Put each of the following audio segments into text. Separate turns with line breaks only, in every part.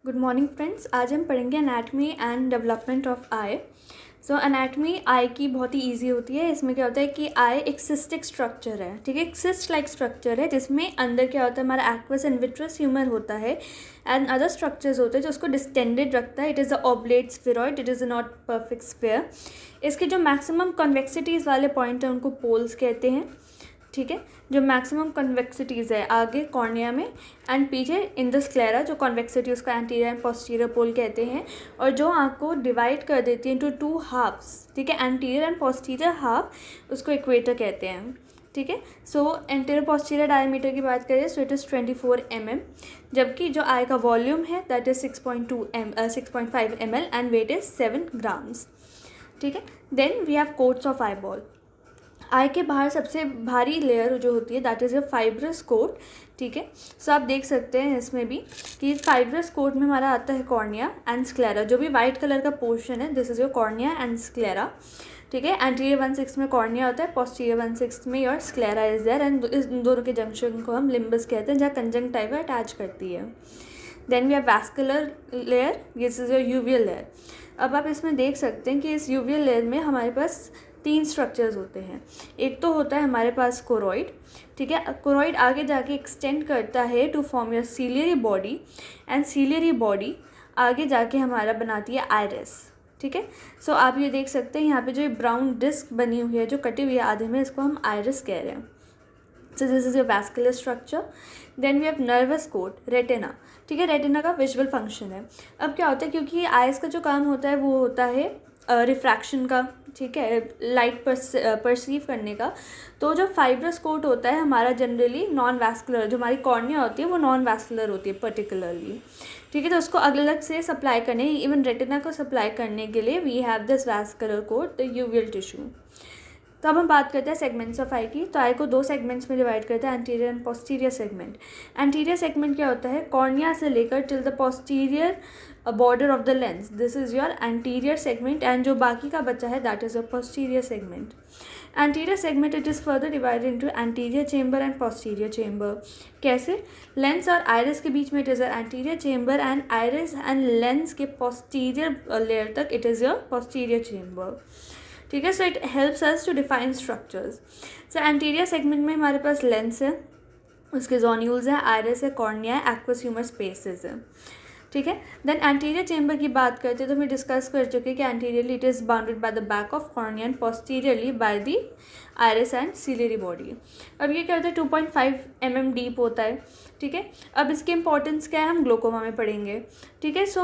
Good morning friends. आज हम पढ़ेंगे anatomy and development of eye. So anatomy eye की बहुत ही इजी होती है। इसमें क्या होता है कि आई एक सिस्टिक स्ट्रक्चर है, ठीक है, एक सिस्ट लाइक स्ट्रक्चर है जिसमें अंदर क्या होता है, हमारा एक्वस एंड विट्रस ह्यूमर होता है एंड अदर स्ट्रक्चर्स होते हैं जो उसको डिस्टेंडेड रखता है। It is a oblate spheroid, it is not perfect sphere. इसके जो मैक्सिमम कन्वेक्सिटीज़ वाले पॉइंट हैं उनको पोल्स कहते हैं, ठीक है। जो मैक्सिमम कन्वेक्सिटीज़ है आगे कॉर्निया में एंड पीछे इन द स्क्लेरा, जो कन्वेक्सिटी उसका एंटीरियर एंड पोस्टीरियर पोल कहते हैं, और जो आँख को डिवाइड कर देती है इनटू टू हाफ्स, ठीक है, एंटीरियर एंड पोस्टीरियर हाफ, उसको इक्वेटर कहते हैं, ठीक है। सो एंटीरियर पोस्टीरियर डायमीटर की बात करें सो इट इज़ 24 mm, जबकि जो आई का वॉल्यूम है that is 6.5 ml and weight is 7 grams, ठीक है। Then we have coats of eyeball. Eye के बाहर सबसे भारी लेयर जो होती है that is a fibrous coat, ठीक है। सो आप देख सकते हैं इसमें भी कि फाइब्रस कोट में हमारा आता है कॉर्निया एंड स्क्लेरा। जो भी वाइट कलर का पोर्शन है this is your cornea and sclera, ठीक है। एंटीरियर 1/6 में कॉर्निया होता है, पोस्टीरियर 1/6 में your sclera is there and इस दोनों के जंक्शन को हम लिम्बस कहते हैं जहाँ कंजंक्टिवा अटैच करती है। Then we have vascular layer, this is your uveal layer. अब आप इसमें देख सकते हैं कि इस यूवियल लेयर में हमारे पास 3 स्ट्रक्चर्स होते हैं। एक तो होता है हमारे पास कोरॉइड, ठीक है। कोरॉइड आगे जाके एक्सटेंड करता है to form your ciliary body and ciliary body आगे जाके हमारा बनाती है आइरिस, ठीक है। सो आप ये देख सकते हैं यहाँ पे जो ब्राउन डिस्क बनी हुई है जो कटी हुई है आधे में, इसको हम आइरिस कह रहे हैं। So this is your vascular structure. Then we have nervous coat, retina, ठीक है। रेटिना का विजुअल फंक्शन है। अब क्या होता है, क्योंकि आइज़ का जो काम होता है वो होता है रिफ्रैक्शन का, ठीक है, लाइट परसीव करने का, तो जो फाइब्रस कोट होता है हमारा जनरली नॉन वैस्कुलर, जो हमारी कॉर्निया होती है वो नॉन वैस्कुलर होती है पर्टिकुलरली, ठीक है। तो उसको अलग से सप्लाई करने, इवन रेटिना को सप्लाई करने के लिए we have this vascular coat, the uveal tissue. तो अब हम बात करते हैं सेगमेंट्स ऑफ आई की। तो आई को 2 सेगमेंट्स में डिवाइड करते हैं, anterior and posterior segment. Anterior segment क्या होता है, कॉर्निया से लेकर till the posterior border of the lens, this is your anterior segment, and जो बाकी का बचा है that is your posterior segment. Anterior segment it is further divided into anterior chamber and posterior chamber. कैसे, lens और iris के बीच में it is your anterior chamber and iris and lens के पोस्टीरियर लेयर तक it is your posterior chamber, ठीक है। So it helps us to define structures. So anterior segment में हमारे पास लेंस है, उसके जोन्यूल्स हैं, आइरिस है, कॉर्निया है, एक्वस ह्यूमर स्पेसेस है, ठीक है। देन एंटीरियर चेंबर की बात करते हैं तो हम डिस्कस कर चुके हैं कि anteriorly it is bounded by the back of cornea and posteriorly by the iris and ciliary body. अब ये क्या होता है, 2.5 mm डीप होता है, ठीक है। अब इसकी इंपॉर्टेंस क्या है हम ग्लोकोमा में पढ़ेंगे, ठीक है। सो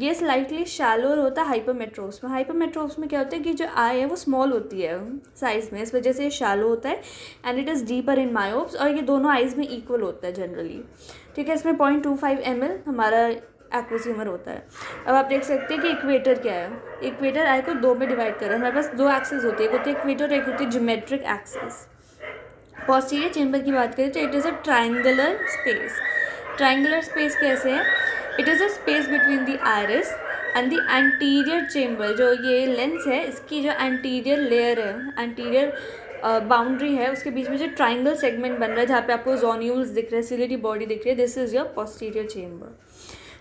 ये स्लाइटली शैलो होता है हाइपरमेट्रोप्स में। हाइपरमेट्रोप्स में क्या होता है कि जो आई है वो स्मॉल होती है साइज़ में, इस वजह से ये शैलो होता है and it is deeper in myopes, और ये दोनों आइज़ में इक्वल होता है जनरली, ठीक है। इसमें 0.25 ml हमारा एक्वस ह्यूमर होता है। अब आप देख सकते हैं कि इक्वेटर क्या है। इक्वेटर आई को 2 में डिवाइड कर रहा है, हमारे पास 2 एक्सिस होती है, एक होती है इक्वेटर, एक होती है ज्योमेट्रिक एक्सिस। पोस्टीरियर चेंबर की बात करें तो it is a triangular space. Triangular space कैसे है, it is a space between the iris and the anterior chamber. जो ये लेंस है इसकी जो एंटीरियर लेयर है, एंटीरियर बाउंड्री है, उसके बीच में जो ट्राइंगल सेगमेंट बन रहा है जहाँ पे आपको जोन्यूल्स दिख रहे हैं, सीलियरी बॉडी दिख रही है, this is your posterior chamber,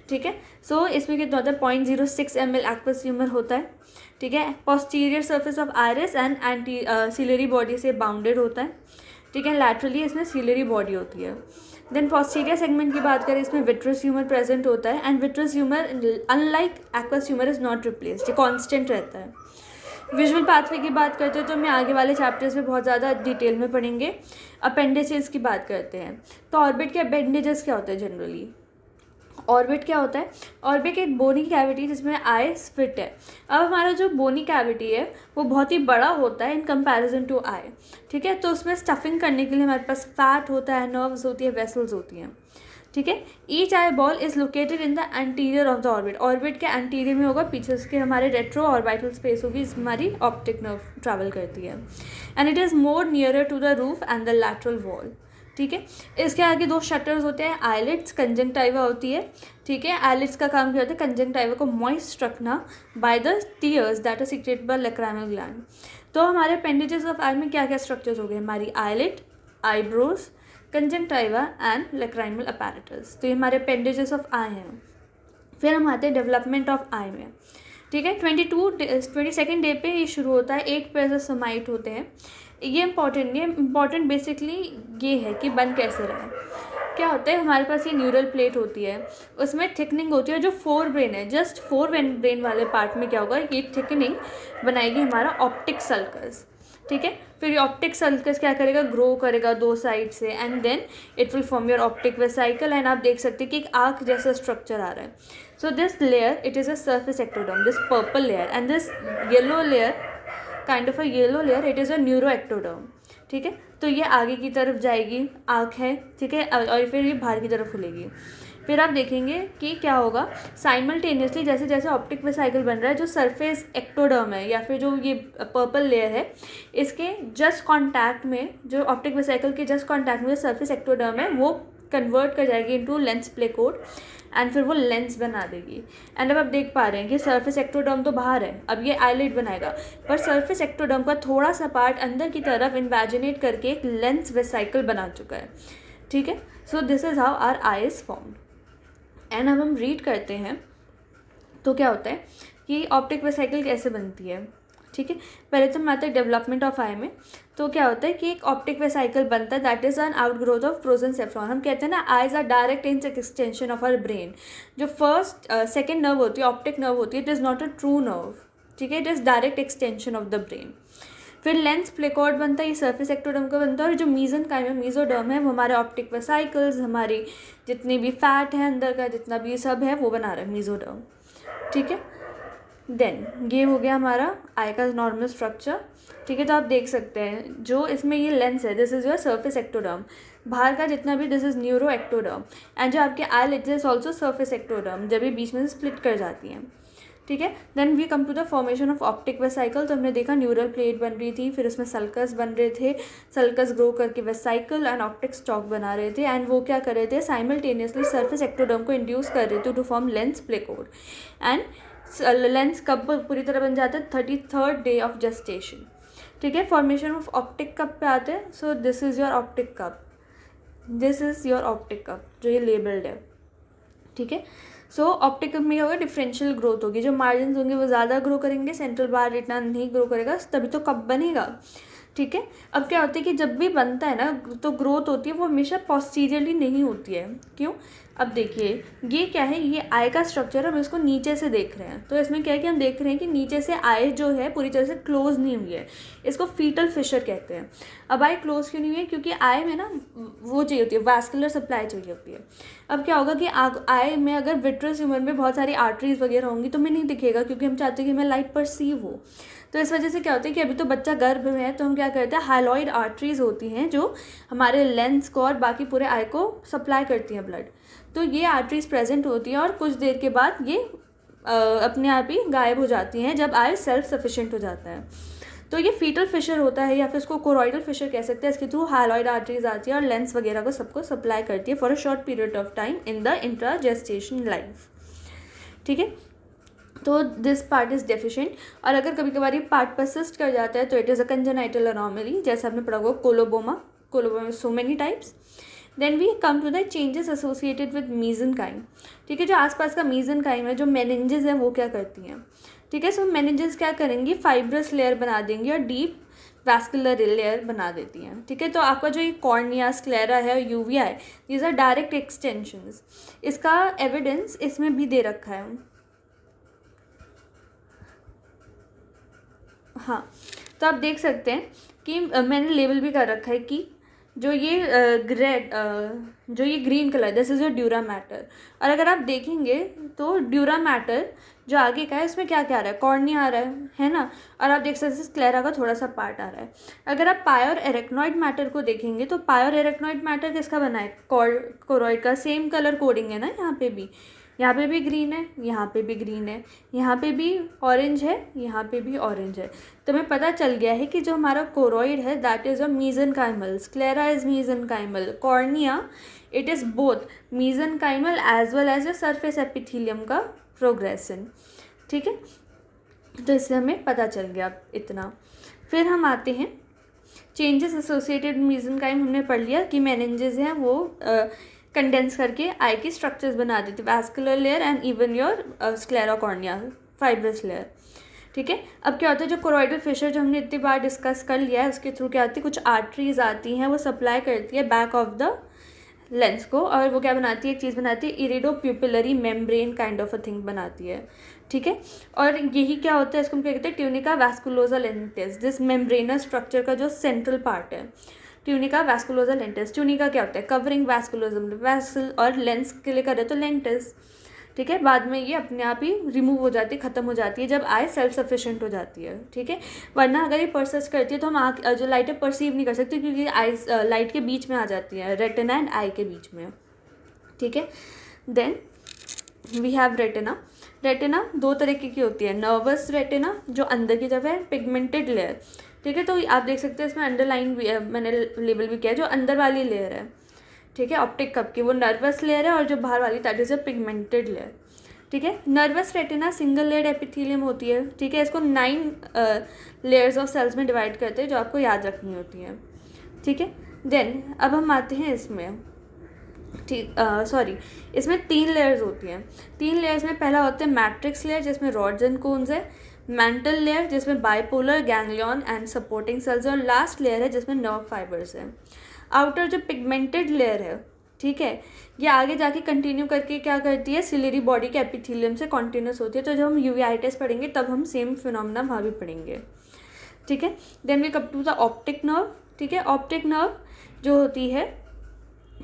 ठीक है। सो इसमें कितना होता है, 0.06 ml एक्वस ह्यूमर होता है, ठीक है। Posterior surface of iris and ciliary body से बाउंडेड होता है, ठीक है। लैटरली इसमें सीलियरी बॉडी होती है। देन पोस्टीरियर सेगमेंट की बात करें, इसमें विट्रस ह्यूमर प्रेजेंट होता है and vitreous humour unlike aqueous humour is not replaced, ये कॉन्स्टेंट रहता है। विजुअल पाथवे की बात करते हैं तो मैं आगे वाले चैप्टर्स में बहुत ज़्यादा डिटेल में पढ़ेंगे। अपेंडिसेस की बात करते हैं तो ऑर्बिट के अपेंडेजेस क्या होते हैं जनरली। ऑर्बिट क्या होता है, ऑर्बिट एक बोनी कैविटी जिसमें आइस फिट है। अब हमारा जो बोनी कैविटी है वो बहुत ही बड़ा होता है इन कंपैरिजन टू आई, ठीक है। तो उसमें स्टफिंग करने के लिए हमारे पास फैट होता है, नर्व्स होती है, वेसल्स होती हैं, ठीक है। Each eye ball is located in the anterior of the orbit. Orbit के एंटीरियर में होगा, पीछे उसके हमारे रेट्रो ऑर्बिटल स्पेस होगी, इसमें हमारी ऑप्टिक नर्व ट्रैवल करती है and it is more nearer to the roof and the lateral wall, ठीक है। इसके आगे 2 शटर्स होते हैं, आईलिड्स, कंजंक्टिवा होती है, ठीक है। आईलिड्स का काम क्या होता है, कंजंक्टिवा को मॉइस्ट रखना by the tears that are secreted by lacrimal gland. तो हमारे अपेंडेजेस ऑफ आई में क्या क्या स्ट्रक्चर्स हो गए, हमारी eyelid, eyebrows, conjunctiva and lacrimal apparatus. तो ये हमारे अपेंडेजेस ऑफ आई हैं। फिर हम आते हैं डेवलपमेंट ऑफ आई में, ठीक है। 22nd डे पे ये शुरू होता है, 8 पेरिसोसोमाइट होते हैं। ये इम्पॉर्टेंट बेसिकली ये है कि बन कैसे रहा है। क्या होता है, हमारे पास ये न्यूरल प्लेट होती है, उसमें थिकनिंग होती है। जो 4 ब्रेन है, जस्ट 4 ब्रेन वाले पार्ट में क्या होगा, ये थिकनिंग बनाएगी हमारा ऑप्टिक सल्कस, ठीक है। फिर ये ऑप्टिक सल्कस क्या करेगा, ग्रो करेगा 2 साइड से, and then it will form your optic vesicle. And आप देख सकते हैं कि एक आर्क जैसा स्ट्रक्चर आ रहा है। So this layer it is a surface ectoderm, this purple layer, and this yellow layer, kind of a yellow layer, it is a neuro ectoderm, ठीक है। तो ये आगे की तरफ जाएगी, आँख है, ठीक है, और फिर ये बाहर की तरफ खुलेगी। फिर आप देखेंगे कि क्या होगा, साइमल्टेनियसली जैसे जैसे ऑप्टिक वेसिकल बन रहा है, जो सरफेस एक्टोडर्म है या फिर जो ये पर्पल लेयर है, इसके जस्ट कॉन्टैक्ट में, जो ऑप्टिक वेसिकल के जस्ट कॉन्टैक्ट में जो सरफेस एक्टोडर्म है, वो कन्वर्ट कर जाएगी इनटू लेंस प्लेकोड, एंड फिर वो लेंस बना देगी। एंड अब आप देख पा रहे हैं कि सरफेस एक्टोडर्म तो बाहर है, अब ये आईलिड बनाएगा, पर सरफेस एक्टोडर्म का थोड़ा सा पार्ट अंदर की तरफ इन्वेजिनेट करके एक लेंस वेसिकल बना चुका है, ठीक है। So this is how our eye is formed. And अब हम रीड करते हैं तो क्या होता है कि ऑप्टिक वेसिकल कैसे बनती है, ठीक है। पहले तो हम आते हैं डेवलपमेंट ऑफ आई में। तो क्या होता है कि एक ऑप्टिक वेसिकल बनता है, that is an outgrowth of prosencephalon. हम कहते हैं ना, eyes are direct extension of our brain. जो सेकेंड नर्व होती है, ऑप्टिक नर्व होती है, it is not a true nerve, ठीक है, it is direct extension of the brain. फिर लेंस प्लेकॉर्ड बनता है, ये सरफेस एक्टोडर्म का बनता है। और जो मीजनकाइम है, मीजोडर्म है, वो हमारे ऑप्टिक वेसिकल्स, हमारी जितनी भी फैट है अंदर का, जितना भी सब है, वो बना रहा है मीजोडर्म, ठीक है। देन ये हो गया हमारा आई का नॉर्मल स्ट्रक्चर, ठीक है। तो आप देख सकते हैं जो इसमें ये लेंस है, this is your surface ectoderm, बाहर का जितना भी this is neuro ectoderm, and जो आपके eyelids is also surface ectoderm, जब ये बीच में से स्प्लिट कर जाती हैं, ठीक है। Then we come to the formation of optic vesicle. तो हमने देखा न्यूरल प्लेट बन रही थी, फिर उसमें सल्कस बन रहे थे, सल्कस ग्रो करके वेसिकल एंड ऑप्टिक स्टॉक बना रहे थे, एंड वो क्या कर रहे थे, साइमल्टेनियसली सरफेस एक्टोडर्म को इंड्यूस कर रहे थे to form lens placode. And lens कब पूरी तरह बन जाता है, 33rd डे ऑफ जेस्टेशन, ठीक है। फॉर्मेशन ऑफ ऑप्टिक कप पे आते हैं। So this is your optic cup, this is your optic cup जो ये लेबल्ड है, ठीक है। सो ऑप्टिक कप में क्या होगा, डिफरेंशियल ग्रोथ होगी, जो मार्जिन होंगे वो ज़्यादा ग्रो करेंगे, सेंट्रल बार इतना नहीं ग्रो करेगा, तभी तो कप बनेगा, ठीक है। अब क्या होता है कि जब भी बनता है ना, तो ग्रोथ होती है वो हमेशा पोस्टीरियरली नहीं होती है। क्यों, अब देखिए ये क्या है, ये आई का स्ट्रक्चर है, हम इसको नीचे से देख रहे हैं। तो इसमें क्या है कि हम देख रहे हैं कि नीचे से आई जो है पूरी तरह से क्लोज नहीं हुई है, इसको फीटल फिशर कहते हैं। अब आई क्लोज क्यों नहीं हुई है, क्योंकि आई में ना वो चाहिए होती है, वास्कुलर सप्लाई चाहिए होती है। अब क्या होगा कि आई में अगर विट्रस ह्यूमर में बहुत सारी आर्टरीज वगैरह होंगी तो हमें नहीं दिखेगा, क्योंकि हम चाहते हैं कि हमें लाइट परसीव हो। तो इस वजह से क्या होता है कि अभी तो बच्चा गर्भ में है, तो हम क्या करते हैं, हाइलॉइड आर्टरीज होती हैं जो हमारे लेंस को और बाकी पूरे आई को सप्लाई करती हैं ब्लड। तो ये आर्टरीज प्रेजेंट होती हैं और कुछ देर के बाद ये अपने आप ही गायब हो जाती हैं जब आई सेल्फ सफिशिएंट हो जाता है। तो ये फीटल फिशर होता है, या फिर इसको कोरॉइडल फिशर कह सकते हैं। इसके थ्रू हाइलॉइड आर्टरीज आती है और लेंस वगैरह को सबको सप्लाई करती है for a short period of time in the intra gestation life, ठीक है। तो दिस पार्ट इज़ डेफिशिएंट, और अगर कभी कभार ये पार्ट परसिस्ट कर जाता है तो it is a congenital anomaly, जैसे आपने पढ़ा होगा कोलोबोमा में so many types. Then we come to the changes associated with mesenchyme, ठीक है। जो आसपास का मीजनकाइम है, जो मेनिंजेस है, वो क्या करती हैं, ठीक है। सो मेनिंजेस क्या करेंगी, फाइब्रस लेयर बना देंगी और डीप वैस्कुलर लेयर बना देती हैं, ठीक है। तो आपका जो ये कॉर्निया, स्क्लेरा है और यूविया है, दीज आर डायरेक्ट एक्सटेंशंस। इसका एविडेंस इसमें भी दे रखा है, हाँ। तो आप देख सकते हैं कि मैंने लेबल भी कर रखा है कि जो ये green colour, this is your dura mater. और अगर आप देखेंगे तो ड्यूरा मैटर जो आगे का है, इसमें क्या क्या आ रहा है, कॉर्निया आ रहा है ना। और आप देख सकते हैं स्क्लेरा का थोड़ा सा पार्ट आ रहा है। अगर आप पायर एरेक्नॉइड मैटर को देखेंगे तो पायर एरेक्नॉइड मैटर किसका बना है, कोरॉइड का। सेम कलर कोडिंग है ना, यहाँ पे भी ग्रीन है, यहाँ पे भी ग्रीन है, यहाँ पे भी ऑरेंज है, यहाँ पे भी ऑरेंज है। तो हमें पता चल गया है कि जो हमारा कोरॉइड है that is a mesenchymal, sclera is mesenchymal, cornea it is both mesenchymal as well as a surface epithelium का प्रोग्रेसन, ठीक है। तो इससे हमें पता चल गया इतना। फिर हम आते हैं चेंजेस एसोसिएटेड मीजनकाइम, हमने पढ़ लिया कि मेनिंजेस हैं वो कंडेंस करके आई की स्ट्रक्चर्स बना देती है, vascular layer and even your sclera cornea, fibrous layer. ठीक है, अब क्या होता है, जो कोरोइडल फिशर जो हमने इतनी बार डिस्कस कर लिया है, उसके थ्रू क्या आती है, कुछ आर्टरीज आती हैं, वो सप्लाई करती है बैक ऑफ द लेंस को, और वो क्या बनाती है, एक चीज़ बनाती है, iridopupillary membrane kind of a thing बनाती है। ठीक है, और यही क्या होता है, इसको हम क्या कहते हैं, tunica vasculosa lentils, this membranous structure का जो सेंट्रल पार्ट है, ट्यूनिका वैस्कुलोसा लेंटिस। ट्यूनिका क्या होता है, कवरिंग वैस्कुलोजम, वैसल, और लेंस के लिए करे तो लेंटिस। ठीक है, बाद में ये अपने आप ही रिमूव हो जाती है, ख़त्म हो जाती है जब आई सेल्फ सफिशिएंट हो जाती है। ठीक है, वरना अगर ये परसिस्ट करती है तो हम आँख जो लाइट है परसीव नहीं कर सकते, क्योंकि आई लाइट के बीच में आ जाती है, रेटिना एंड आई के बीच में। ठीक है, then we have retina. Retina दो तरीके की होती है, नर्वस रेटिना जो अंदर की तरफ है, पिगमेंटेड लेयर। ठीक है, तो आप देख सकते हैं इसमें अंडरलाइन भी है, मैंने लेबल भी किया है, जो अंदर वाली लेयर है। ठीक है, ऑप्टिक कप की वो नर्वस लेयर है, और जो बाहर वाली that is a pigmented layer. ठीक है, nervous retina single layered epithelium होती है। ठीक है, इसको 9 लेयर्स ऑफ सेल्स में डिवाइड करते हैं, जो आपको याद रखनी होती है। ठीक है, देन अब हम आते हैं इसमें, ठीक इसमें 3 लेयर्स होती हैं। 3 लेयर्स में पहला होता है मैट्रिक्स लेयर, जिसमें रॉड्स एंड कोन्स है, मेंटल लेयर जिसमें bipolar ganglion and supporting sales है, और लास्ट लेयर है जिसमें नर्व फाइबर्स है। आउटर जो पिगमेंटेड लेयर है, ठीक है, ये आगे जाके कंटिन्यू करके क्या करती है, सिलेरी बॉडी के एपिथेलियम से कॉन्टिन्यूस होती है। तो जब हम यूवीआइटिस पढ़ेंगे तब हम सेम फिनोमेना वहाँ भी पढ़ेंगे। ठीक है, then we come to the optic nerve. ठीक है, ऑप्टिक नर्व जो होती है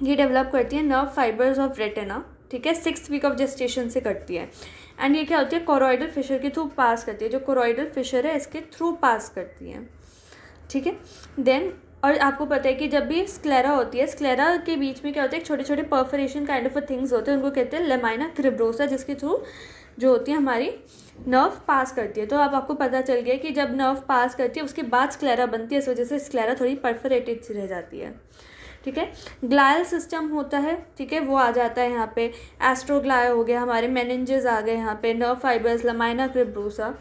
ये डेवलप करती है नर्व फाइबर्स ऑफ रेटिना। ठीक है, 6th वीक ऑफ जेस्टेशन से करती है, एंड ये क्या होती है, कोरोइडल फिशर के थ्रू पास करती है, जो कोरोइडल फिशर है इसके थ्रू पास करती है। ठीक है, देन और आपको पता है कि जब भी स्क्लेरा होती है, स्क्लेरा के बीच में क्या होता है, छोटे छोटे परफोरेशन काइंड ऑफ थिंग्स होते हैं, उनको कहते हैं लेमाइना क्रिब्रोसा, जिसके थ्रू जो होती है हमारी नर्व पास करती है। तो अब आपको पता चल गया कि जब नर्व पास करती है उसके बाद स्क्लेरा बनती है, इस वजह से स्क्लेरा थोड़ी परफोरेटेड सी रह जाती है। ठीक है, ग्लायल सिस्टम होता है, ठीक है, वो आ जाता है यहाँ पे, एस्ट्रोग्लाय हो गया, हमारे मेनिंजेस आ गए यहाँ पे, नर्व फाइबर्स, लमाइना क्रिब्रोसा।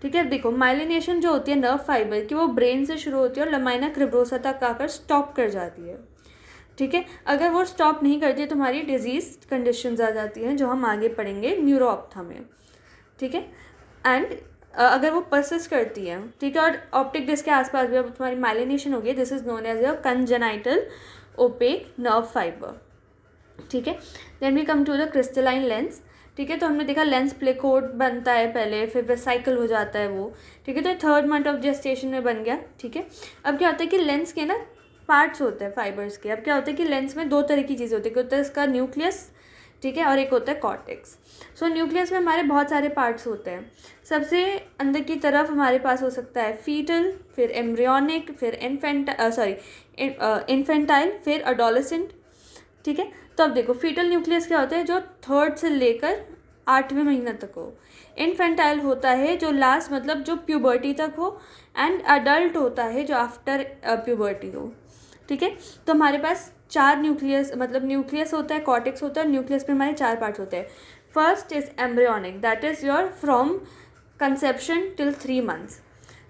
ठीक है, देखो माइलिनेशन जो होती है नर्व फाइबर की, वो ब्रेन से शुरू होती है और लमाइना क्रिब्रोसा तक आकर स्टॉप कर जाती है। ठीक है, अगर वो स्टॉप नहीं करती है तो हमारी डिजीज कंडीशंस आ जाती हैं, जो हम आगे पढ़ेंगे न्यूरोऑप्था में। ठीक है, एंड अगर वो परसिस्ट करती है, ठीक है, और ऑप्टिक डिस्क के आसपास भी अब तुम्हारी माइलिनेशन होगी, this is known as a congenital opaque nerve fibre. ठीक है, then we come to the crystalline lens. ठीक है, तो हमने देखा लेंस प्लेकोड बनता है पहले, फिर वेसाइकल हो जाता है वो। ठीक है, तो 3rd मंथ ऑफ जेस्टेशन में बन गया। ठीक है, अब क्या होता है कि लेंस के ना पार्ट्स होते हैं फाइबर्स के। अब क्या होता है कि लेंस में 2 तरह की चीज़ें होती है, एक होता है इसका न्यूक्लियस, ठीक है, और एक होता है कॉर्टेक्स। सो न्यूक्लियस में हमारे बहुत सारे पार्ट्स होते हैं। सबसे अंदर की तरफ हमारे पास हो सकता है फीटल, फिर एम्ब्रियोनिक, फिर इन्फेंटाइल, फिर अडोलेसेंट। ठीक है, तो अब देखो फीटल न्यूक्लियस क्या होता है, जो 3rd से लेकर 8वें महीने तक हो। इन्फेंटाइल होता है जो लास्ट मतलब जो प्यूबर्टी तक हो, एंड अडल्ट होता है जो आफ्टर प्यूबर्टी हो। ठीक है, तो हमारे पास 4 न्यूक्लियस मतलब न्यूक्लियस होता है, कॉर्टेक्स होता है, न्यूक्लियस में हमारे 4 पार्ट्स होते हैं। First is embryonic, that is your from conception till 3 months.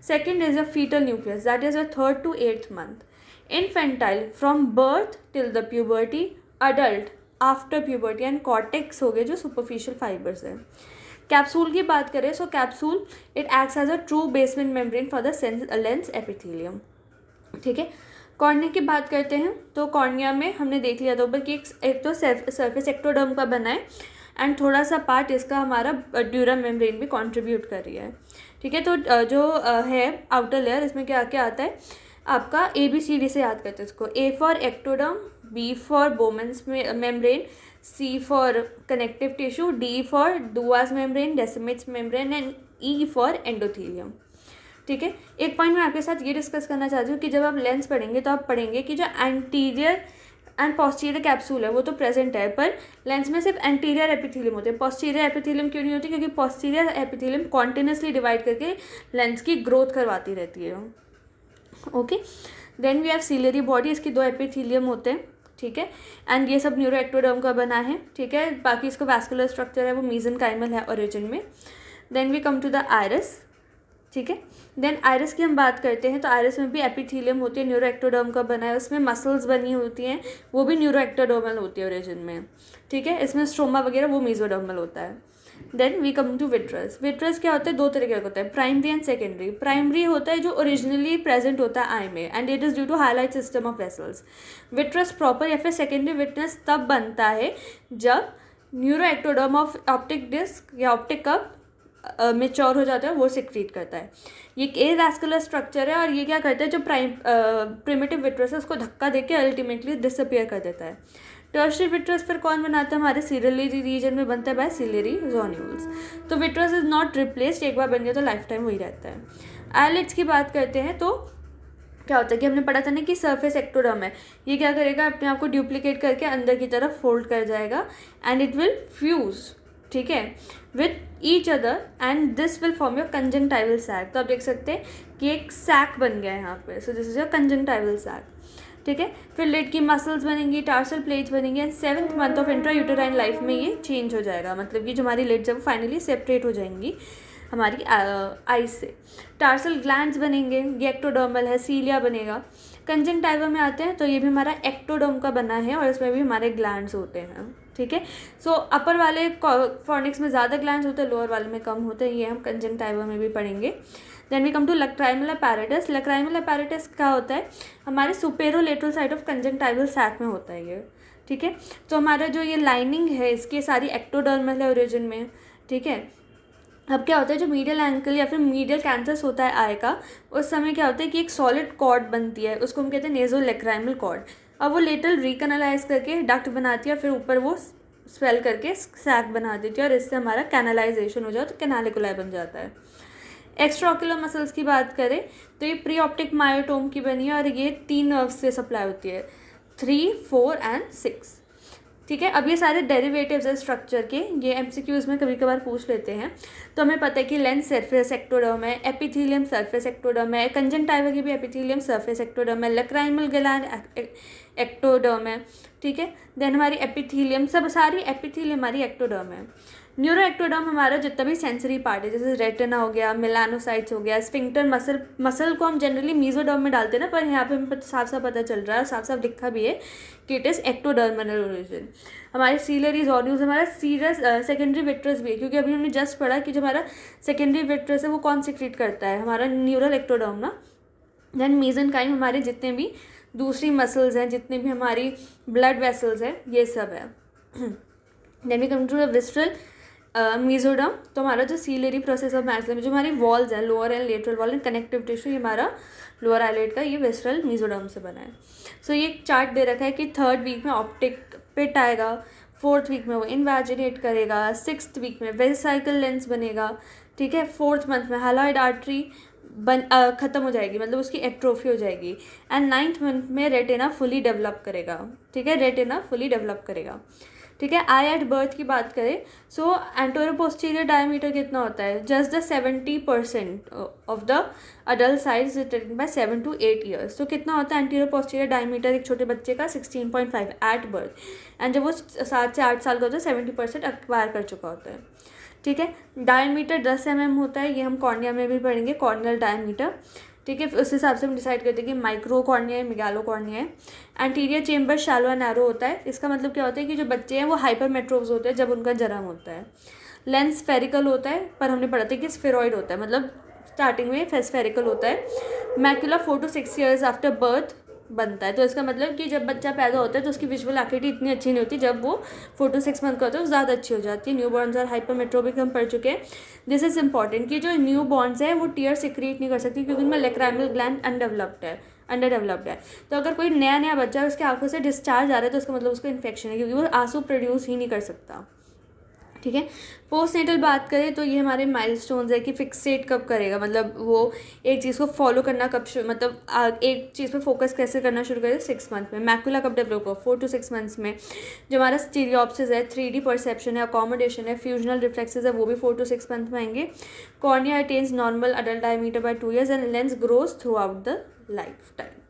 Second is a fetal nucleus, that is your 3rd to 8th month. Infantile from birth till the puberty, adult after puberty, and cortex हो गए जो superficial fibers है। Capsule की बात करें, so capsule it acts as a true basement membrane for the lens epithelium. ठीक है, cornea की बात करते हैं, तो कॉर्निया में हमने देख लिया था ऊपर कि एक तो सरफेस एक्टोडर्म का बना है, एंड थोड़ा सा पार्ट इसका हमारा ड्यूरम मेम्ब्रेन भी कंट्रीब्यूट कर रही है। ठीक है, तो जो है आउटर लेयर, इसमें क्या क्या आता है आपका, ABCD से याद करते हैं इसको। A for ectoderm, B for Bowman's membrane, C for connective tissue, D for Dua's membrane, Descemet's membrane, and E for endothelium. ठीक है, एक पॉइंट मैं आपके साथ ये डिस्कस करना चाहती हूँ कि जब आप लेंस पढ़ेंगे तो आप पढ़ेंगे कि जो एंटीरियर एंड पोस्टीरियर कैप्सूल है वो तो प्रेजेंट है, पर लेंस में सिर्फ एंटीरियर एपिथेलियम होते हैं। पोस्टीरियर एपिथेलियम क्यों नहीं होती, क्योंकि पोस्टीरियर एपिथेलियम कॉन्टिन्यूसली डिवाइड करके लेंस की ग्रोथ करवाती रहती है। Okay, then we have ciliary body, इसकी 2 एपिथेलियम होते हैं। ठीक है, एंड ये सब न्यूरोएक्टोडर्म का बना है। ठीक है, बाकी इसको वैस्कुलर स्ट्रक्चर है वो मीजेनकाइमल है ओरिजिन में। Then we come to the iris. ठीक है। देन आयरिस की हम बात करते हैं तो आयरिस में भी एपिथेलियम होती है, न्यूरोएक्टोडर्म का बना है, उसमें मसल्स बनी होती हैं, वो भी न्यूरोएक्टोडर्मल होती है ओरिजिन में, ठीक है। इसमें स्ट्रोमा वगैरह वो मेसोडर्मल होता है। Then we come to vitreous. Vitreous क्या होता है, दो तरीके का होता है, प्राइमरी एंड सेकेंडरी। प्राइमरी होता है जो ओरिजिनली प्रेजेंट होता है आई में and it is due to hyaloid system of vessels. Vitreous proper या फिर सेकेंडरी विट्रस तब बनता है जब न्यूरोएक्टोडर्म ऑफ ऑप्टिक डिस्क या ऑप्टिक कप मेच्योर हो जाता है, वो सिक्रीट करता है। ये एक एवास्कुलर स्ट्रक्चर है और ये क्या करता है, जो प्रिमिटिव विट्रस है उसको धक्का देके अल्टीमेटली डिसअपियर कर देता है। टर्शियरी विट्रस फिर कौन बनाता है, हमारे सीरियली रीजन में बनता है बाय सीलियरी जोन्यूल्स। तो विट्रस इज नॉट रिप्लेस्ड, एक बार बन गया तो लाइफ टाइम वही रहता है। आईलिड्स की बात करते हैं तो क्या होता है कि हमने पढ़ा था ना कि सरफेस एक्टोडर्म है, ये क्या करेगा, अपने आप को डुप्लीकेट करके अंदर की तरफ फोल्ड कर जाएगा एंड इट विल फ्यूज, ठीक है, with each other and this will form your conjunctival sac. तो आप देख सकते हैं कि एक सैक बन गया है यहाँ पे, so this is your conjunctival sac, ठीक है। फिर लिड की मसल्स बनेंगी, टार्सल प्लेट्स बनेंगी and 7th month of intrauterine life में ये चेंज हो जाएगा, मतलब कि जो हमारी लिड्स है वो फाइनली सेपरेट हो जाएंगी हमारी आइज से। टार्सल ग्लैंड्स बनेंगे, ये एक्टोडर्मल है, सीलिया बनेगा। कंजंक्टाइवा में आते हैं तो ये भी हमारा एक्टोडर्म का बना है और इसमें भी हमारे ग्लैंड्स होते हैं, ठीक है। सो अपर वाले फॉर्निक्स में ज़्यादा ग्लैंड्स होते हैं, लोअर वाले में कम होते हैं, ये हम कंजंक्टाइवा में भी पढ़ेंगे। Then we come to lacrimal apparatus. Lacrimal apparatus क्या होता है, हमारे superolateral side of conjunctival sac में होता है ये, ठीक है। तो हमारा जो ये लाइनिंग है इसकी सारी एक्टोडर्मल है ओरिजिन में, ठीक है। अब क्या होता है, जो मीडियल एंकल या फिर मीडियल कैंसस होता है आई का, उस समय क्या होता है कि एक सॉलिड कॉर्ड बनती है, उसको हम कहते हैं नेज़ोलैक्राइमल कॉर्ड। अब वो लेटरल रिकैनलाइज करके डक्ट बनाती है, फिर ऊपर वो स्वेल करके सैक बना देती है और इससे हमारा कैनलाइजेशन हो जाता है, तो कैनालिकुलाई बन जाता है। एक्स्ट्रा ऑक्यूलर मसल्स की बात करें तो ये प्री ऑप्टिक मायोटोम की बनी है और ये 3 नर्व से सप्लाई होती है, 3, 4 एंड 6, ठीक है। अब ये सारे डेरिवेटिव्स है स्ट्रक्चर के, ये एमसीक्यूज़ में कभी कभार पूछ लेते हैं। तो हमें पता है कि लेंस सरफेस एक्टोडर्म है, एपिथेलियम सरफेस एक्टोडर्म है, कंजंक्टाइवा की भी एपिथेलियम सरफेस एक्टोडर्म है, लक्राइमल ग्लैंड एक्टोडर्म है, ठीक है। देन हमारी एपिथेलियम, सब सारी एपिथेलियम हमारी एक्टोडर्म है। न्यूरो एक्टोडर्म हमारा जितना भी सेंसरी पार्ट है, जैसे रेटिना हो गया, मेलानोसाइट्स हो गया, स्फिंक्टर मसल को हम जनरली मीजोडर्म में डालते हैं ना, पर यहाँ पे हमें साफ साफ पता चल रहा है, साफ साफ लिखा भी है कि इट इज़ एक्टोडर्मल ओरिजिन। हमारे सीलियरी जोन्यूल्स, हमारा सीरस सेकेंडरी विट्रस भी है, क्योंकि अभी हमने जस्ट पढ़ा कि जो हमारा सेकेंडरी विट्रस है वो कौन सिक्रीट करता है, हमारा न्यूरल एक्टोडर्म ना। देन मीजेनकाइम हमारे जितने भी दूसरी मसल्स हैं, जितने भी हमारी ब्लड वेसल्स हैं, ये सब है। Then we come to the visceral mesoderm. तो हमारा जो सीलियरी प्रोसेस ऑफ मैक्सिलम, जो हमारी वॉल्स हैं, lower and lateral wall and connective tissue, ये हमारा लोअर आईलिड का ये विस्ट्रल मीजोडर्म से बना है। सो ये चार्ट दे रखा है कि 3rd वीक में ऑप्टिक पिट आएगा, 4th वीक में वो इन्वेजिनेट करेगा, 6th वीक में वेसिकल लेंस बनेगा, ठीक है। 4th मंथ में हाइलॉइड आर्टरी ख़त्म हो जाएगी, मतलब उसकी एट्रोफी हो जाएगी, एंड 9th मंथ में रेटिना फुली डेवलप करेगा, ठीक है, रेटिना फुली डेवलप करेगा, ठीक है। आई एट बर्थ की बात करें, सो एंटेरियर पोस्टीरियर डायमीटर कितना होता है, just the 70% of the adult size written by 7 to 8 years. तो कितना होता है एंटेरियर पोस्टीरियर डायमीटर एक छोटे बच्चे का, 16.5 एट बर्थ, एंड जब वो 7 से 8 साल का होता है 70% एक्वायर कर चुका होता है, ठीक है। डायमीटर 10 mm होता है, ये हम कॉर्निया में भी पढ़ेंगे, कॉर्नियल डायमीटर, ठीक है। उस हिसाब से हम डिसाइड करते हैं कि माइक्रो कॉर्निया है, मेगालो कॉर्निया है। Anterior chamber shallow and narrow होता है, इसका मतलब क्या होता है कि जो बच्चे हैं वो हाइपरमेट्रोव्स होते हैं जब उनका जन्म होता है। लेंस स्फेरिकल होता है, पर हमने पढ़ा था कि स्फेरॉइड होता है, मतलब स्टार्टिंग में स्फेरिकल होता है। Macula 4 to 6 years after birth बनता है, तो इसका मतलब कि जब बच्चा पैदा होता है तो उसकी विजुअल एक्टिविटी इतनी अच्छी नहीं होती, जब वो 4 to 6 मंथ का होता है वो ज़्यादा अच्छी हो जाती है। न्यू बॉर्न्स और हाइपरमेट्रोपिक हम पढ़ चुके हैं। दिस इज़ इंपॉर्टेंट कि जो न्यू बॉर्न्स है वो टीयर सिक्रीट नहीं कर सकती, क्योंकि उनमें लैक्राइमल ग्लैंड अंडर डेवलप्ड है। तो अगर कोई नया बच्चा है उसके आंखों से डिस्चार्ज आ रहा है तो उसका मतलब उसको इन्फेक्शन है, क्योंकि वो आंसू प्रोड्यूस ही नहीं कर सकता, ठीक है। पोस्टनेटल बात करें तो ये हमारे माइलस्टोन्स है कि फिक्सेट कब करेगा, मतलब वो एक चीज़ को फॉलो करना कब मतलब एक चीज़ पे फोकस कैसे करना शुरू करेगा, 6 मंथ में। मैकुला कब डेवलप होगा, 4 to 6 मंथ्स में। जो हमारा स्टीरियोप्सिस है, 3D परसेप्शन है, अकोमोडेशन है, फ्यूजनल रिफ्लेक्सेस है, वो भी 4 to 6 मंथ में आएंगे। Cornea attains normal adult diameter by 2 years and lens grows throughout the life time.